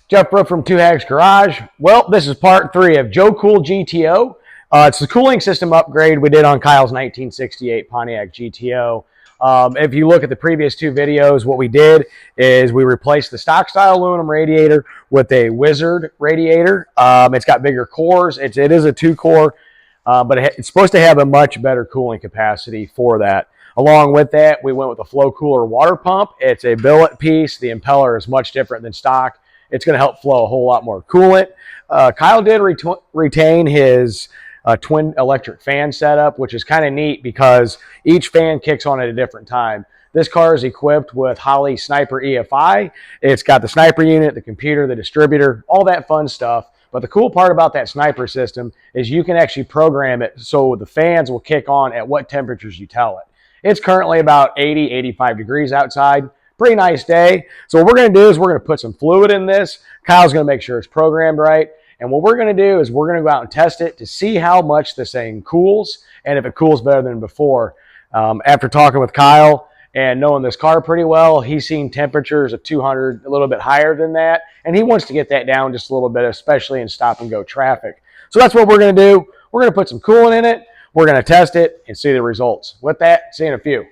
Jeff Brook from Two Hags Garage. Well, this is part 3 of Joe Cool GTO. It's the cooling system upgrade we did on Kyle's 1968 Pontiac GTO. If you look at the previous 2 videos, what we did is we replaced the stock style aluminum radiator with a Wizard radiator. It's got bigger cores. It is a 2-core, but it's supposed to have a much better cooling capacity for that. Along with that, we went with a FlowKooler water pump. It's a billet piece. The impeller is much different than stock. It's going to help flow a whole lot more coolant. Kyle did retain his twin electric fan setup, which is kind of neat because each fan kicks on at a different time. This car is equipped with Holley Sniper EFI. It's got the sniper unit, the computer, the distributor, all that fun stuff. But the cool part about that sniper system is you can actually program it so the fans will kick on at what temperatures you tell it. It's currently about 80, 85 degrees outside. Pretty nice day. So what we're going to do is we're going to put some fluid in this. Kyle's going to make sure it's programmed right. And what we're going to do is we're going to go out and test it to see how much this thing cools and if it cools better than before. After talking with Kyle and knowing this car pretty well, he's seen temperatures of 200, a little bit higher than that. And he wants to get that down just a little bit, especially in stop and go traffic. So that's what we're going to do. We're going to put some coolant in it. We're going to test it and see the results. With that, see you in a few.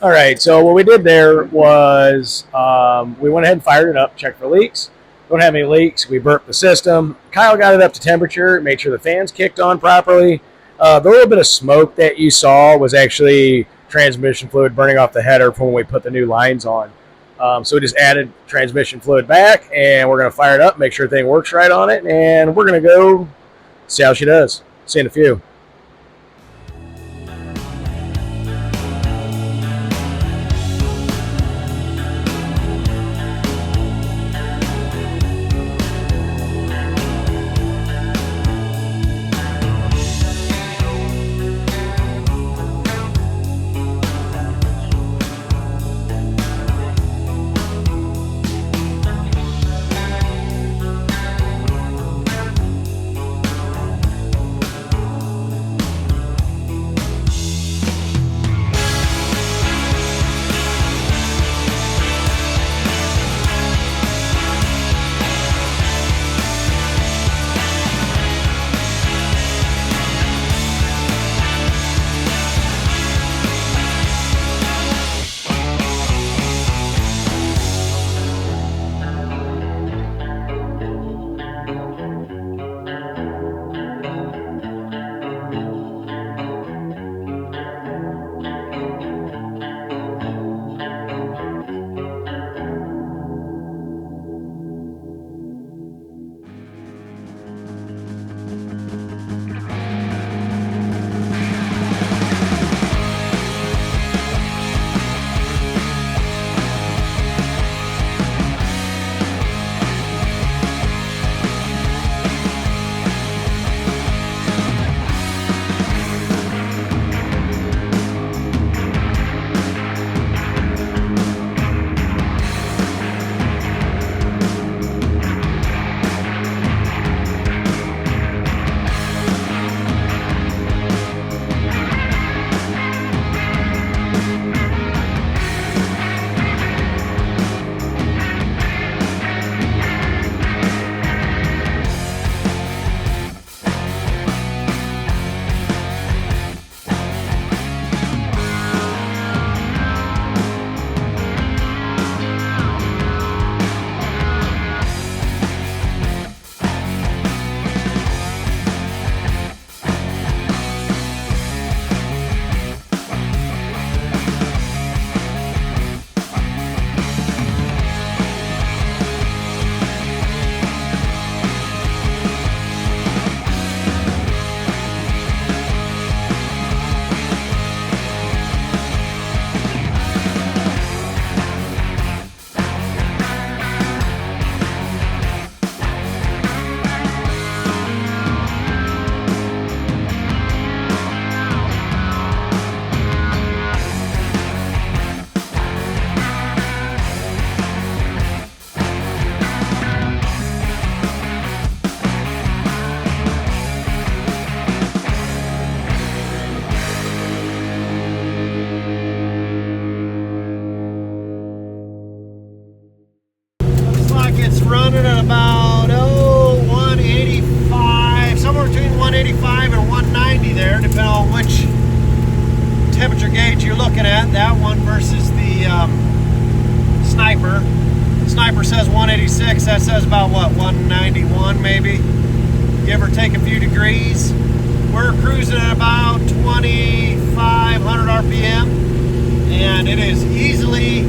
All right, so what we did there was we went ahead and fired it up, checked for leaks. Don't have any leaks. We burped the system. Kyle got it up to temperature, made sure the fans kicked on properly. The little bit of smoke that you saw was actually transmission fluid burning off the header from when we put the new lines on. So we just added transmission fluid back, and we're going to fire it up, make sure everything works right on it, and we're going to go see how she does. See you in a few. running at about 185, somewhere between 185 and 190 there, depending on which temperature gauge you're looking at. That one versus the Sniper. Sniper says 186. That says about what, 191 maybe, give or take a few degrees. We're cruising at about 2,500 RPM, and it is easily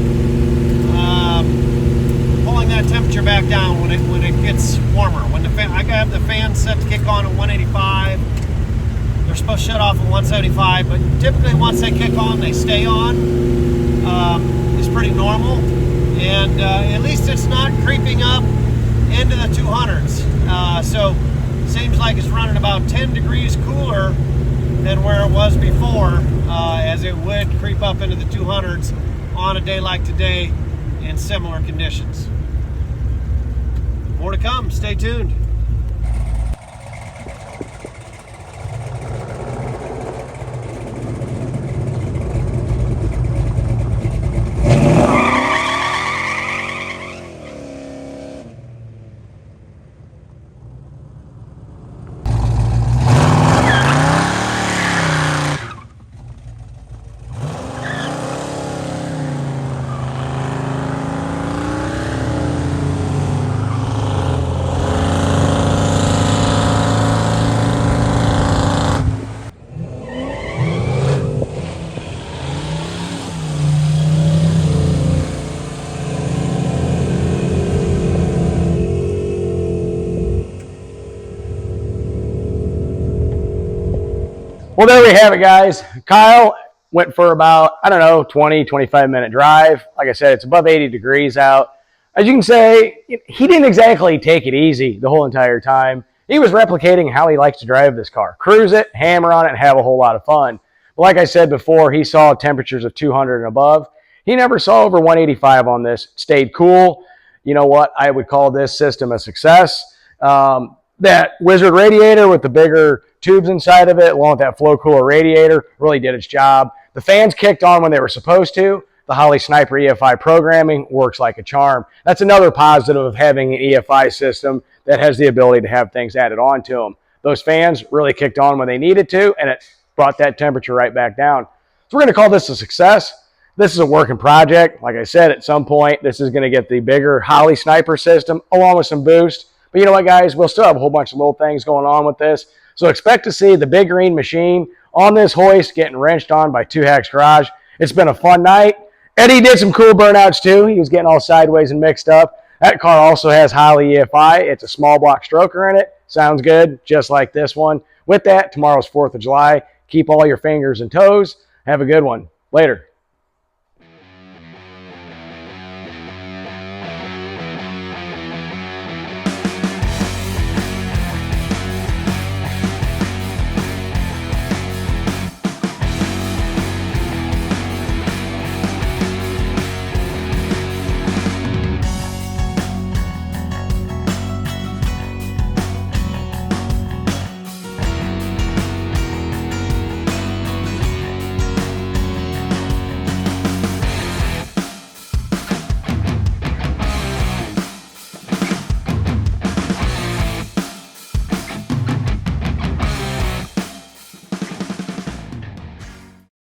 pulling that temperature back down when it gets warmer. When the fan, I have the fan set to kick on at 185. They're supposed to shut off at 175, but typically once they kick on, they stay on. It's pretty normal, and at least it's not creeping up into the 200s. So seems like it's running about 10 degrees cooler than where it was before, as it would creep up into the 200s on a day like today in similar conditions. More to come. Stay tuned. Well, there we have it, guys. Kyle went for about, I don't know, 20, 25-minute drive. Like I said, it's above 80 degrees out. As you can say, he didn't exactly take it easy the whole entire time. He was replicating how he likes to drive this car. Cruise it, hammer on it, and have a whole lot of fun. But like I said before, he saw temperatures of 200 and above. He never saw over 185 on this. It stayed cool. You know what? I would call this system a success. That Wizard radiator with the bigger tubes inside of it, along with that FlowKooler radiator, really did its job. The fans kicked on when they were supposed to. The Holley Sniper EFI programming works like a charm. That's another positive of having an EFI system that has the ability to have things added on to them. Those fans really kicked on when they needed to, and it brought that temperature right back down. So we're going to call this a success. This is a working project. Like I said, at some point, this is going to get the bigger Holley Sniper system, along with some boost. But you know what, guys? We'll still have a whole bunch of little things going on with this. So expect to see the big green machine on this hoist getting wrenched on by Two Hacks Garage. It's been a fun night. Eddie did some cool burnouts too. He was getting all sideways and mixed up. That car also has Holley EFI. It's a small block stroker in it. Sounds good, just like this one. With that, tomorrow's 4th of July. Keep all your fingers and toes. Have a good one. Later.